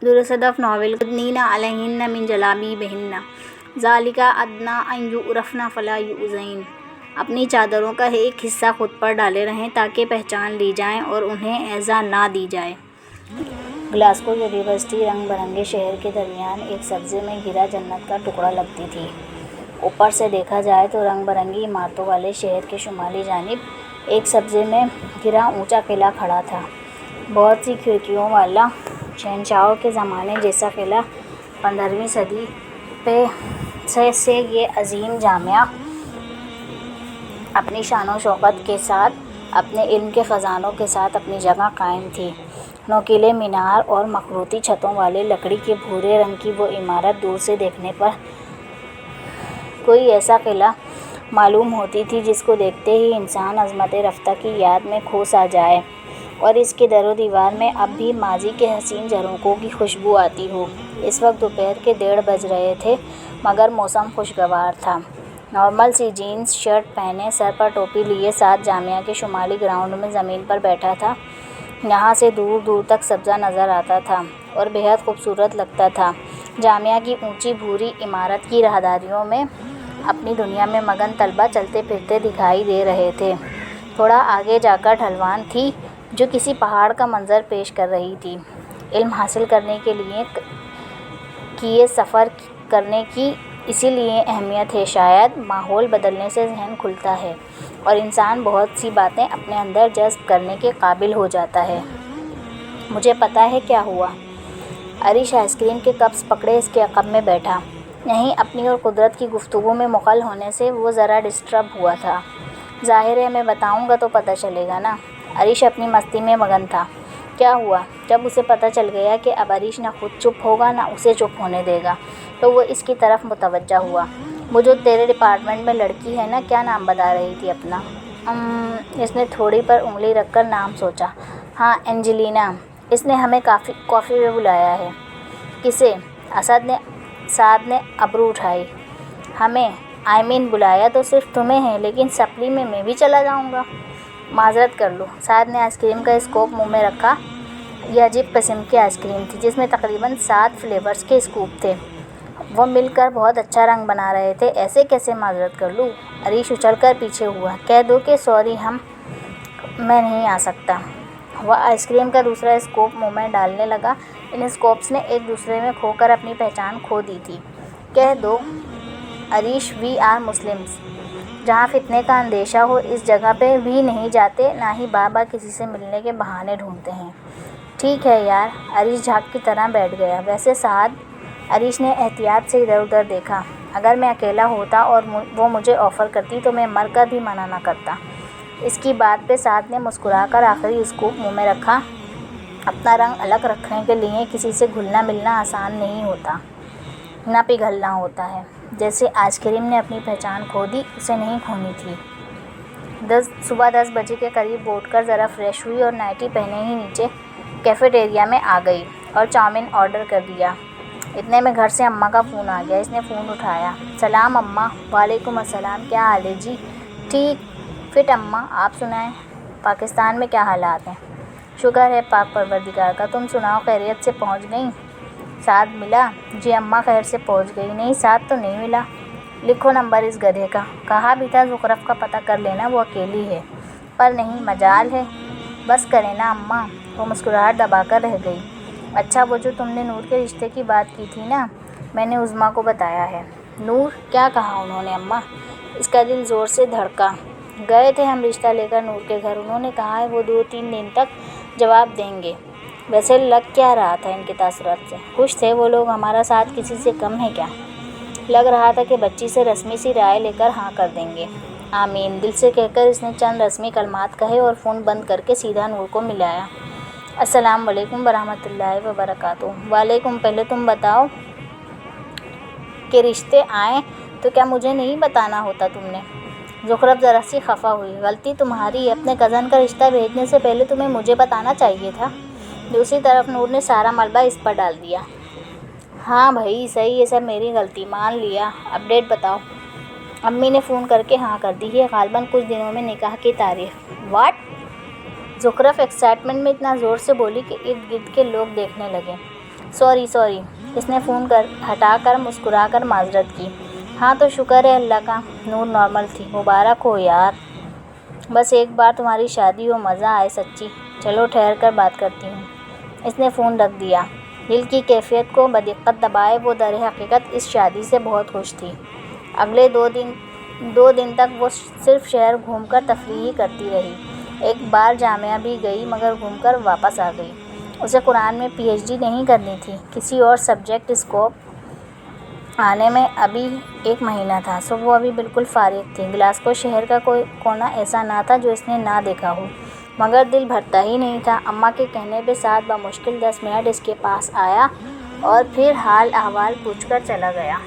दुरसदफ novel युदनीना अलैहिन्ना मिन जलाबीबिहिन्ना ज़ालिका अदना अन युअरफ़ना फ़ला युज़ैन। अपनी चादरों का एक हिस्सा खुद पर डाले रहें ताकि पहचान ली जाएं और उन्हें ऐज़ा ना दी जाए। ग्लासगो यूनिवर्सिटी रंग बिरंगे शहर के दरमियान एक सब्ज़े में घिरा जन्नत का टुकड़ा लगती थी। ऊपर से देखा जाए तो रंग बिरंगी इमारतों वाले शहर के शुमाली जानिब एक सब्ज़े में घिरा ऊंचा किला खड़ा था। बहुत सी खिड़कियों वाला शहंशाहों के ज़माने जैसा किला 15वीं सदी से ये अजीम जामिया अपनी शान शौकत के साथ, अपने इल्म के ख़जानों के साथ अपनी जगह कायम थी। नोकीले मीनार और मखरूती छतों वाले लकड़ी के भूरे रंग की वो इमारत दूर से देखने पर कोई ऐसा किला मालूम होती थी जिसको देखते ही इंसान अज़मत रफ़्ता की याद में खो सा जाए और इसके दरो दीवार में अब भी माजी के हसीन झरोकों की खुशबू आती हो। इस वक्त दोपहर के 1:30 बज रहे थे, मगर मौसम खुशगवार था। नॉर्मल सी जीन्स शर्ट पहने, सर पर टोपी लिए साथ जामिया के शुमाली ग्राउंड में ज़मीन पर बैठा था। यहाँ से दूर दूर तक सब्ज़ा नज़र आता था और बेहद खूबसूरत लगता था। जामिया की ऊंची भूरी इमारत की राहदारियों में अपनी दुनिया में मगन तलबा चलते फिरते दिखाई दे रहे थे। थोड़ा आगे जाकर ढलवान थी जो किसी पहाड़ का मंजर पेश कर रही थी। इल्म हासिल करने के लिए किए सफ़र करने की इसीलिए अहमियत है। शायद माहौल बदलने से जहन खुलता है और इंसान बहुत सी बातें अपने अंदर जज़्ब करने के काबिल हो जाता है। मुझे पता है क्या हुआ। अरीश आइसक्रीम के कप्स पकड़े इसके अक़ब में बैठा। नहीं, अपनी और कुदरत की गुफ्तगू में मुक़ल होने से वो ज़रा डिस्टर्ब हुआ था। ज़ाहिर है मैं बताऊँगा तो पता चलेगा ना। अरीश अपनी मस्ती में मगन था। क्या हुआ? जब उसे पता चल गया कि अब अरीश ना खुद चुप होगा ना उसे चुप होने देगा, तो वो इसकी तरफ मुतवज्जा हुआ। वो जो तेरे डिपार्टमेंट में लड़की है ना, क्या नाम बता रही थी अपना? इसने थोड़ी पर उंगली रखकर नाम सोचा। हाँ, एंजेलिना। इसने हमें कॉफ़ी में बुलाया है। किसे? साद ने अबरू उठाई। हमें? बुलाया तो सिर्फ तुम्हें है, लेकिन सप्ली में मैं भी चला जाऊँगा। माज़रत कर लो। साद ने आइसक्रीम का स्कूप मुंह में रखा। यह अजीब किस्म की आइसक्रीम थी जिसमें तकरीबन 7 फ्लेवर्स के स्कूप थे। वो मिलकर बहुत अच्छा रंग बना रहे थे। ऐसे कैसे माज़रत कर लूँ? अरीश उछलकर पीछे हुआ। कह दो कि सॉरी, मैं नहीं आ सकता। वह आइसक्रीम का दूसरा स्कूप मुंह में डालने लगा। इन स्कूप्स ने एक दूसरे में खोकर अपनी पहचान खो दी थी। कह दो अरीश, वी आर मुस्लिम्स। जहाँ फितने का अंदेशा हो इस जगह पे भी नहीं जाते, ना ही बाबा किसी से मिलने के बहाने ढूंढते हैं। ठीक है यार। अरीश झाग की तरह बैठ गया। वैसे साद, अरीश ने एहतियात से इधर उधर देखा, अगर मैं अकेला होता और वो मुझे ऑफ़र करती तो मैं मर कर भी मना न करता। इसकी बात पे साद ने मुस्कुराकर आखिरी स्कूप मुंह में रखा। अपना रंग अलग रखने के लिए किसी से घुलना मिलना आसान नहीं होता, ना पिघलना होता है। जैसे आइसक्रीम ने अपनी पहचान खो दी, उसे नहीं खोनी थी। सुबह 10 बजे के करीब उठकर ज़रा फ्रेश हुई और नाइटी पहने ही नीचे कैफ़ेटेरिया में आ गई और चाउमीन ऑर्डर कर दिया। इतने में घर से अम्मा का फ़ोन आ गया। इसने फ़ोन उठाया। सलाम अम्मा। वालेकुम अस्सलाम। क्या हाल है जी? ठीक फिट अम्मा, आप सुनाएं, पाकिस्तान में क्या हालात हैं? शुक्र है पाक परवरदिगार का। तुम सुनाओ, खैरियत से पहुंच गई? साथ मिला? जी अम्मा, खैर से पहुंच गई। नहीं, साथ तो नहीं मिला। लिखो नंबर इस गधे का। कहा भी था ज़ुखरफ का पता कर लेना, वो अकेली है। पर नहीं, मजाल है। बस करें ना अम्मा। वो मुस्कुराहट दबाकर रह गई। अच्छा, वो जो तुमने नूर के रिश्ते की बात की थी ना, मैंने उज़मा को बताया है। नूर? क्या कहा उन्होंने अम्मा? इसका दिल ज़ोर से धड़का। गए थे हम रिश्ता लेकर नूर के घर। उन्होंने कहा है वो 2-3 दिन तक जवाब देंगे। वैसे लग क्या रहा था इनके तासुरात से? खुश थे वो लोग? हमारा साथ किसी से कम है क्या? लग रहा था कि बच्ची से रस्मी सी राय लेकर हाँ कर देंगे। आमीन, दिल से कहकर इसने चंद रस्मी कलमात कहे और फ़ोन बंद करके सीधा नूर को मिलाया। अस्सलाम वालेकुम वरहमतुल्लाहि वबरकातुहू। वालेकुम। पहले तुम बताओ कि रिश्ते आए तो क्या मुझे नहीं बताना होता तुमने? ज़ुखरफ ज़रा सी खफा हुई। गलती तुम्हारी। अपने कज़न का रिश्ता भेजने से पहले तुम्हें मुझे बताना चाहिए था। दूसरी तरफ नूर ने सारा मलबा इस पर डाल दिया। हाँ भाई, सही है, सब मेरी गलती, मान लिया। अपडेट बताओ। अम्मी ने फ़ोन करके हाँ कर दी है, ग़ालिबन कुछ दिनों में निकाह की तारीख़। वाट? ज़ुखरफ एक्साइटमेंट में इतना ज़ोर से बोली कि इर्द गिर्द के लोग देखने लगे। سوری اس نے فون ہٹا کر مسکرا کر معذرت کی۔ ہاں تو شکر ہے اللہ کا، نور نارمل تھی۔ مبارک ہو یار، بس ایک بار تمہاری شادی ہو، مزہ آئے سچی۔ چلو ٹھہر کر بات کرتی ہوں۔ اس نے فون رکھ دیا۔ دل کی کیفیت کو بدقت دبائے وہ در حقیقت اس شادی سے بہت خوش تھی۔ اگلے دو دن تک وہ صرف شہر گھوم کر تفریح کرتی رہی۔ ایک بار جامعہ بھی گئی مگر گھوم کر واپس آ گئی۔ اسے قرآن میں پی ایچ ڈی نہیں کرنی تھی، کسی اور سبجیکٹ اسکوپ آنے میں ابھی 1 مہینہ تھا، سو وہ ابھی بالکل فارغ تھی۔ گلاسکو شہر کا کوئی کونا ایسا نہ تھا جو اس نے نہ دیکھا ہو، مگر دل بھرتا ہی نہیں تھا۔ اماں کے کہنے پہ ساتھ بمشکل 10 منٹ اس کے پاس آیا اور پھر حال احوال پوچھ کر چلا گیا۔